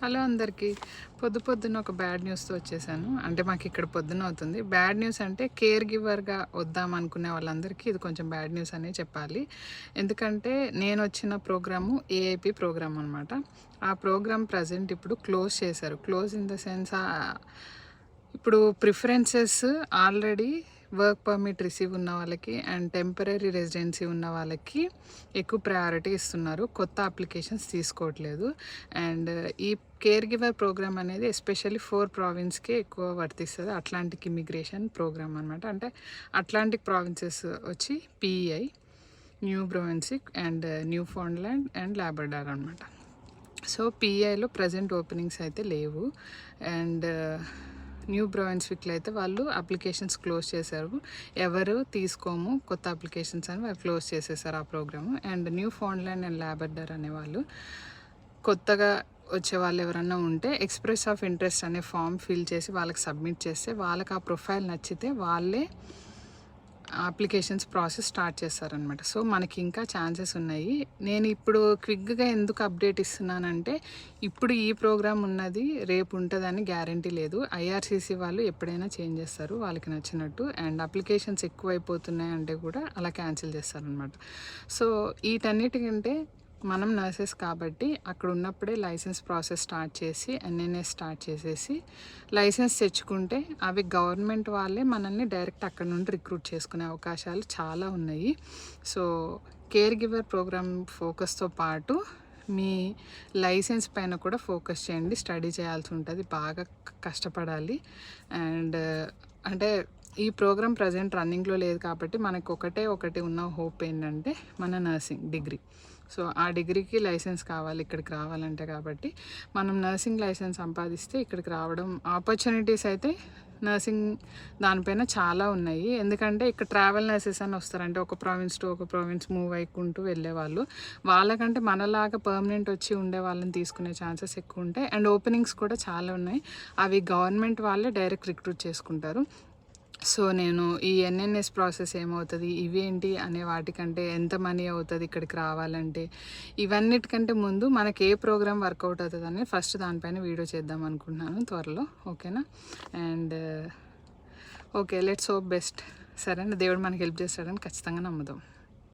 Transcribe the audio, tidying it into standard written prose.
Hello అందరికీ. పొద్దున్న ఒక బ్యాడ్ న్యూస్తో వచ్చేసాను. అంటే మాకు ఇక్కడ పొద్దున అవుతుంది. బ్యాడ్ న్యూస్ అంటే కేర్ గివర్గా వద్దామనుకునే వాళ్ళందరికీ ఇది కొంచెం బ్యాడ్ న్యూస్ అనే చెప్పాలి. ఎందుకంటే నేను వచ్చిన ప్రోగ్రాము ఏఐపి ప్రోగ్రామ్ అనమాట. ఆ ప్రోగ్రామ్ ప్రజెంట్ ఇప్పుడు క్లోజ్ చేశారు. క్లోజ్ ఇన్ ద సెన్స్ ఇప్పుడు preferences already work permit receive ఉన్న వాళ్ళకి అండ్ టెంపరీ రెసిడెన్సీ ఉన్న వాళ్ళకి ఎక్కువ ప్రయారిటీ ఇస్తున్నారు. కొత్త అప్లికేషన్స్ తీసుకోవట్లేదు. అండ్ ఈ కేర్ గివర్ ప్రోగ్రామ్ అనేది ఎస్పెషల్లీ 4 ప్రావిన్స్కి ఎక్కువ వర్తిస్తుంది. అట్లాంటిక్ ఇమిగ్రేషన్ ప్రోగ్రామ్ అనమాట. అంటే అట్లాంటిక్ ప్రావిన్సెస్ వచ్చి PEI, New Brunswick and Newfoundland and Labrador అనమాట. సో పిఈఐలో ప్రజెంట్ ఓపెనింగ్స్ అయితే లేవు. అండ్ న్యూ బ్రౌన్స్విక్లో అయితే వాళ్ళు అప్లికేషన్స్ క్లోజ్ చేశారు. ఎవరు తీసుకోము కొత్త అప్లికేషన్స్ అని వాళ్ళు క్లోజ్ చేసేసారు ఆ programme. And Newfoundland and Labrador అనేవాళ్ళు కొత్తగా వచ్చే వాళ్ళు ఎవరన్నా ఉంటే ఎక్స్ప్రెస్ ఆఫ్ ఇంట్రెస్ట్ అనే ఫామ్ ఫిల్ చేసి వాళ్ళకి సబ్మిట్ చేస్తే వాళ్ళకి ఆ ప్రొఫైల్ నచ్చితే వాళ్ళే అప్లికేషన్స్ ప్రాసెస్ స్టార్ట్ చేస్తారనమాట. సో మనకి ఇంకా ఛాన్సెస్ ఉన్నాయి. నేను ఇప్పుడు క్విక్గా ఎందుకు అప్డేట్ ఇస్తున్నానంటే ఇప్పుడు ఈ ప్రోగ్రామ్ ఉన్నది రేపు ఉంటుందని గ్యారంటీ లేదు. ఐఆర్సీసీ వాళ్ళు ఎప్పుడైనా చేంజ్ చేస్తారు వాళ్ళకి నచ్చినట్టు. అండ్ అప్లికేషన్స్ ఎక్కువైపోతున్నాయి అంటే కూడా అలా క్యాన్సిల్ చేస్తారనమాట. సో వీటన్నిటికంటే మనం నర్సెస్ కాబట్టి అక్కడ ఉన్నప్పుడే లైసెన్స్ ప్రాసెస్ స్టార్ట్ చేసి ఎన్ఎన్ఎస్ స్టార్ట్ చేసేసి లైసెన్స్ తెచ్చుకుంటే అవి గవర్నమెంట్ వాళ్ళే మనల్ని డైరెక్ట్ అక్కడ నుండి రిక్రూట్ చేసుకునే అవకాశాలు చాలా ఉన్నాయి. సో కేర్ గివర్ ప్రోగ్రామ్ ఫోకస్తో పాటు మీ లైసెన్స్ పైన కూడా ఫోకస్ చేయండి. స్టడీ చేయాల్సి ఉంటుంది, బాగా కష్టపడాలి. అండ్ అంటే ఈ ప్రోగ్రామ్ ప్రజెంట్ రన్నింగ్లో లేదు కాబట్టి మనకు ఒకటి ఉన్న హోప్ ఏంటంటే మన నర్సింగ్ డిగ్రీ. సో ఆ డిగ్రీకి లైసెన్స్ కావాలి ఇక్కడికి రావాలంటే. కాబట్టి మనం నర్సింగ్ లైసెన్స్ సంపాదిస్తే ఇక్కడికి రావడం ఆపర్చునిటీస్ అయితే నర్సింగ్ దానిపైన చాలా ఉన్నాయి. ఎందుకంటే ఇక్కడ ట్రావెల్ నర్సెస్ అని వస్తారంటే ఒక ప్రావిన్స్ టు ఒక ప్రావిన్స్ మూవ్ అయికుంటూ వెళ్ళేవాళ్ళు. వాళ్ళకంటే మనలాగా పర్మనెంట్ వచ్చి ఉండే వాళ్ళని తీసుకునే ఛాన్సెస్ ఎక్కువ ఉంటాయి. అండ్ ఓపెనింగ్స్ కూడా చాలా ఉన్నాయి. అవి గవర్నమెంట్ వాళ్ళే డైరెక్ట్ రిక్రూట్ చేసుకుంటారు. సో నేను ఈ ఎన్ఎన్ఎస్ ప్రాసెస్ ఏమవుతుంది, ఇవేంటి అనే వాటికంటే ఎంత మనీ అవుతుంది ఇక్కడికి రావాలంటే, ఇవన్నిటికంటే ముందు మనకి ఏ ప్రోగ్రామ్ వర్కౌట్ అవుతుంది అని ఫస్ట్ దానిపైన వీడియో చేద్దాం అనుకుంటున్నాను త్వరలో. ఓకేనా? And okay, let's hope best. సరే, దేవుడు మనకి హెల్ప్ చేస్తాడని ఖచ్చితంగా నమ్ముదాం.